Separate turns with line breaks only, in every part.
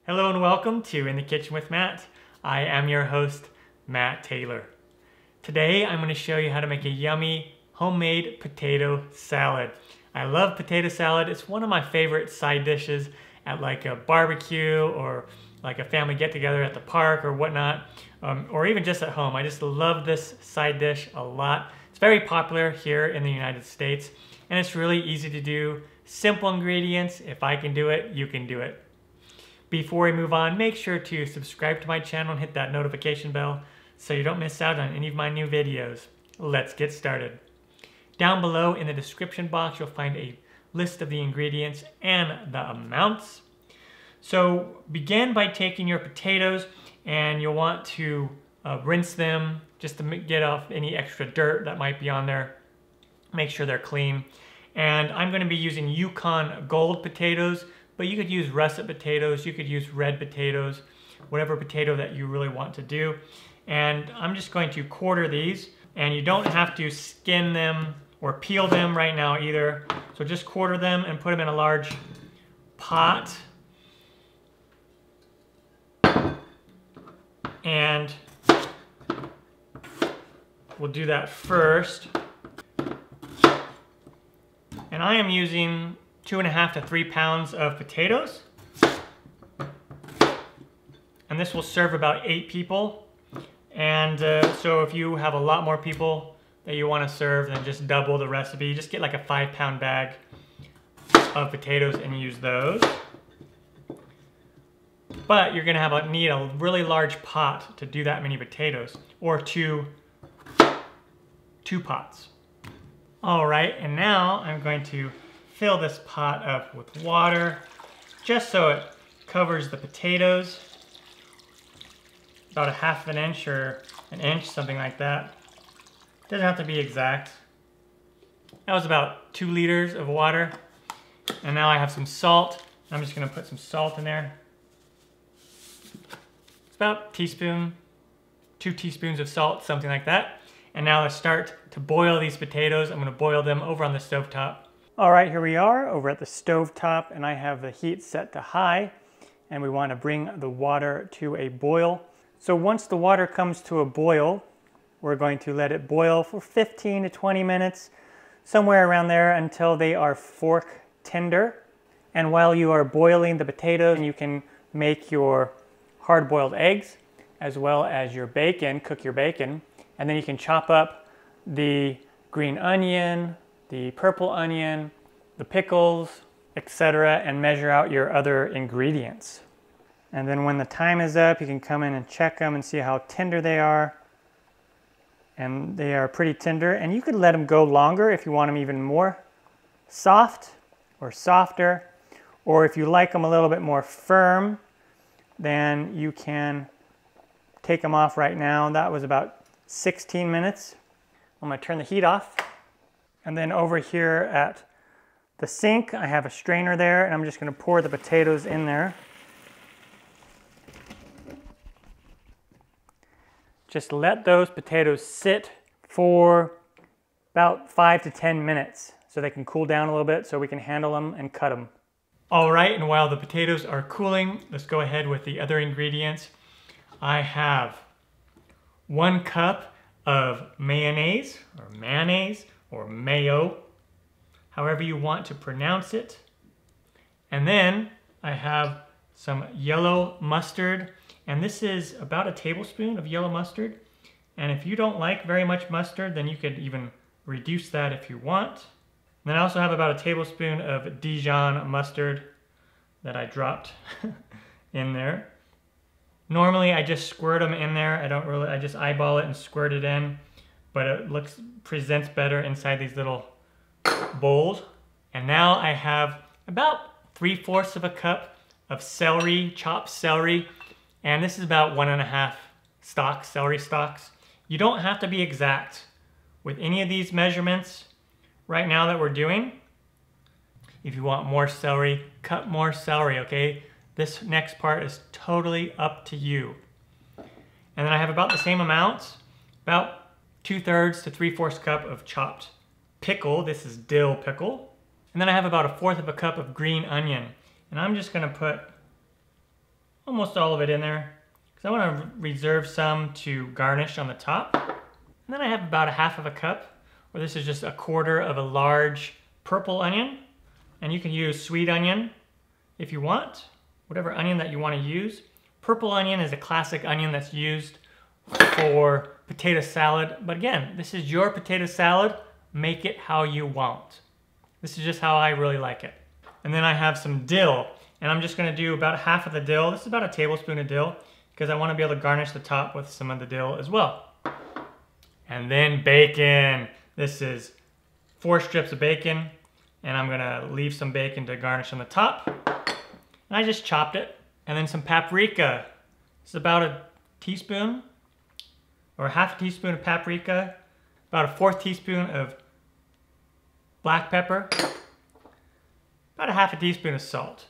Hello and welcome to In the Kitchen with Matt. I am your host, Matt Taylor. Today I'm going to show you how to make a yummy homemade potato salad. I love potato salad. It's one of my favorite side dishes at like a barbecue or like a family get-together at the park or whatnot, or even just at home. I just love this side dish a lot. It's very popular here in the United States and it's really easy to do. Simple ingredients. If I can do it, you can do it. Before we move on, make sure to subscribe to my channel and hit that notification bell so you don't miss out on any of my new videos. Let's get started. Down below in the description box, you'll find a list of the ingredients and the amounts. So begin by taking your potatoes and you'll want to rinse them just to get off any extra dirt that might be on there. Make sure they're clean. And I'm going to be using Yukon Gold potatoes, but you could use russet potatoes, you could use red potatoes, whatever potato that you really want to do. And I'm just going to quarter these, and you don't have to skin them or peel them right now either. So just quarter them and put them in a large pot. And we'll do that first. And I am using 2.5 to 3 pounds of potatoes. And this will serve about 8 people. And so if you have a lot more people that you want to serve, then just double the recipe. Just get like a 5-pound bag of potatoes and use those. But you're gonna need a really large pot to do that many potatoes, or two pots. All right, and now I'm going to fill this pot up with water just so it covers the potatoes. About a 1/2 inch or an inch, something like that. Doesn't have to be exact. That was about 2 liters of water. And now I have some salt. I'm just gonna put some salt in there. It's about a teaspoon, 2 teaspoons of salt, something like that. And now let's start to boil these potatoes. I'm gonna boil them over on the stovetop. All right, here we are over at the stovetop, and I have the heat set to high, and we wanna bring the water to a boil. So once the water comes to a boil, we're going to let it boil for 15 to 20 minutes, somewhere around there, until they are fork tender. And while you are boiling the potatoes, you can make your hard-boiled eggs, as well as your bacon, cook your bacon. And then you can chop up the green onion, the purple onion, the pickles, etc., and measure out your other ingredients. And then when the time is up, you can come in and check them and see how tender they are. And they are pretty tender. And you could let them go longer if you want them even more soft or softer. Or if you like them a little bit more firm, then you can take them off right now. That was about 16 minutes. I'm gonna turn the heat off. And then over here at the sink, I have a strainer there, and I'm just gonna pour the potatoes in there. Just let those potatoes sit for about 5 to 10 minutes so they can cool down a little bit so we can handle them and cut them. All right, and while the potatoes are cooling, let's go ahead with the other ingredients. I have 1 cup of mayonnaise or mayo, however you want to pronounce it. And then I have some yellow mustard, and this is about a tablespoon of yellow mustard. And if you don't like very much mustard, then you could even reduce that if you want. And then I also have about a tablespoon of Dijon mustard that I dropped in there. Normally I just squirt them in there. I just eyeball it and squirt it in, but it presents better inside these little bowls. And now I have about 3/4 of a cup of celery, chopped celery, and this is about 1.5 stalks, celery stalks. You don't have to be exact with any of these measurements right now that we're doing. If you want more celery, cut more celery, okay? This next part is totally up to you. And then I have about the same amount, about 2/3 to 3/4 cup of chopped pickle. This is dill pickle. And then I have about 1/4 of a cup of green onion. And I'm just gonna put almost all of it in there because I want to reserve some to garnish on the top. And then I have about a half of a cup, or this is just a quarter of a large purple onion. And you can use sweet onion if you want, whatever onion that you want to use. Purple onion is a classic onion that's used for potato salad. But again, this is your potato salad. Make it how you want. This is just how I really like it. And then I have some dill, and I'm just gonna do about half of the dill. This is about a tablespoon of dill because I wanna be able to garnish the top with some of the dill as well. And then bacon. This is 4 strips of bacon, and I'm gonna leave some bacon to garnish on the top. And I just chopped it. And then some paprika. This is about a teaspoon, or half a teaspoon of paprika, about a 1/4 teaspoon of black pepper, about a half a teaspoon of salt.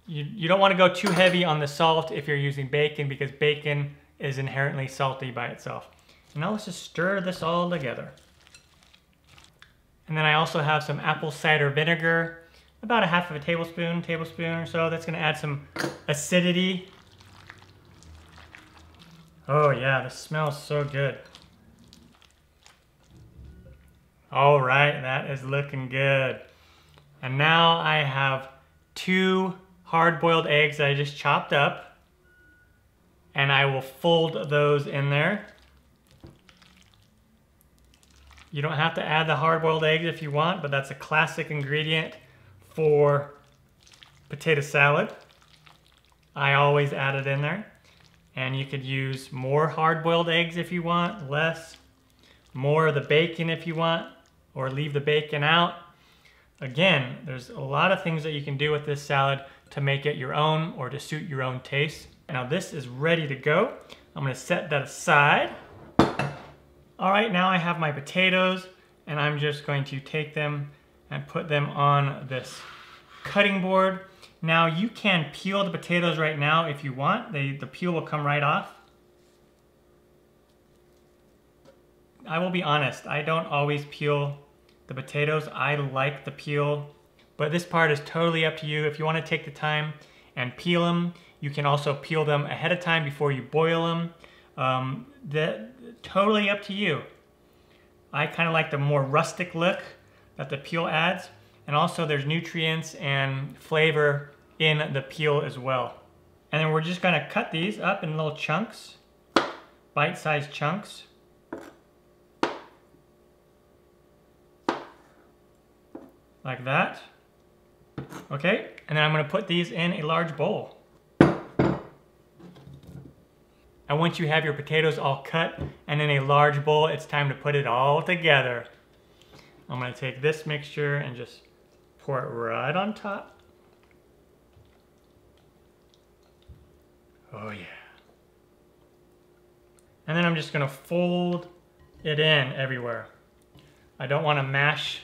You don't want to go too heavy on the salt if you're using bacon because bacon is inherently salty by itself. And now let's just stir this all together. And then I also have some apple cider vinegar, about a half of a tablespoon or so. That's going to add some acidity. Oh yeah, this smells so good. All right, that is looking good. And now I have 2 hard-boiled eggs that I just chopped up, and I will fold those in there. You don't have to add the hard-boiled eggs if you want, but that's a classic ingredient for potato salad. I always add it in there. And you could use more hard-boiled eggs if you want, less, more of the bacon if you want, or leave the bacon out. Again, there's a lot of things that you can do with this salad to make it your own or to suit your own taste. Now this is ready to go. I'm gonna set that aside. All right, now I have my potatoes, and I'm just going to take them and put them on this cutting board. Now you can peel the potatoes right now if you want. The peel will come right off. I will be honest, I don't always peel the potatoes. I like the peel, but this part is totally up to you. If you want to take the time and peel them, you can also peel them ahead of time before you boil them. Totally up to you. I kind of like the more rustic look that the peel adds, and also there's nutrients and flavor in the peel as well. And then we're just gonna cut these up in little chunks, bite-sized chunks. Like that. Okay, and then I'm gonna put these in a large bowl. And once you have your potatoes all cut and in a large bowl, it's time to put it all together. I'm gonna take this mixture and just pour it right on top. Oh yeah. And then I'm just gonna fold it in everywhere. I don't wanna mash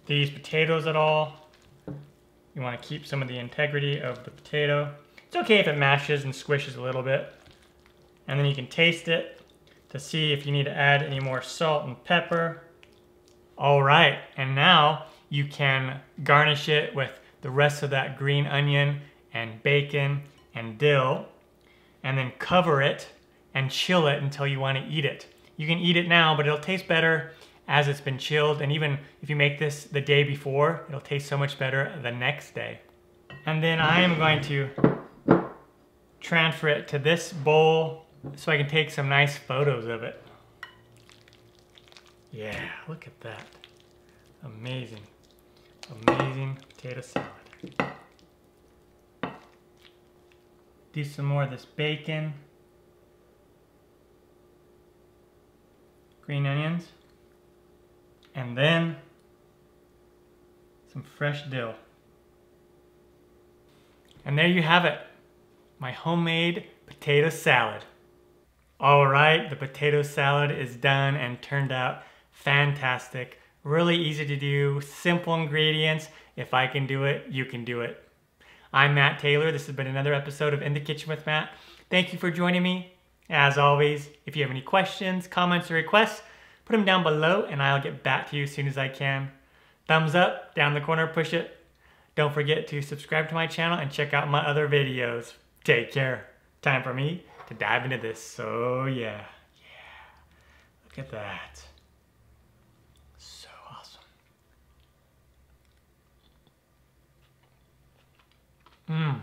these potatoes at all. You wanna keep some of the integrity of the potato. It's okay if it mashes and squishes a little bit. And then you can taste it to see if you need to add any more salt and pepper. All right, and now you can garnish it with the rest of that green onion and bacon and dill, and then cover it and chill it until you want to eat it. You can eat it now, but it'll taste better as it's been chilled, and even if you make this the day before, it'll taste so much better the next day. And then I am going to transfer it to this bowl so I can take some nice photos of it. Yeah, look at that. Amazing, amazing potato salad. Do some more of this bacon, green onions, and then some fresh dill. And there you have it, my homemade potato salad. All right, the potato salad is done and turned out fantastic. Really easy to do, simple ingredients. If I can do it, you can do it. I'm Matt Taylor. This has been another episode of In the Kitchen with Matt. Thank you for joining me. As always, if you have any questions, comments, or requests, put them down below and I'll get back to you as soon as I can. Thumbs up, down the corner, push it. Don't forget to subscribe to my channel and check out my other videos. Take care. Time for me to dive into this. So yeah. Look at that. So awesome. Mmm.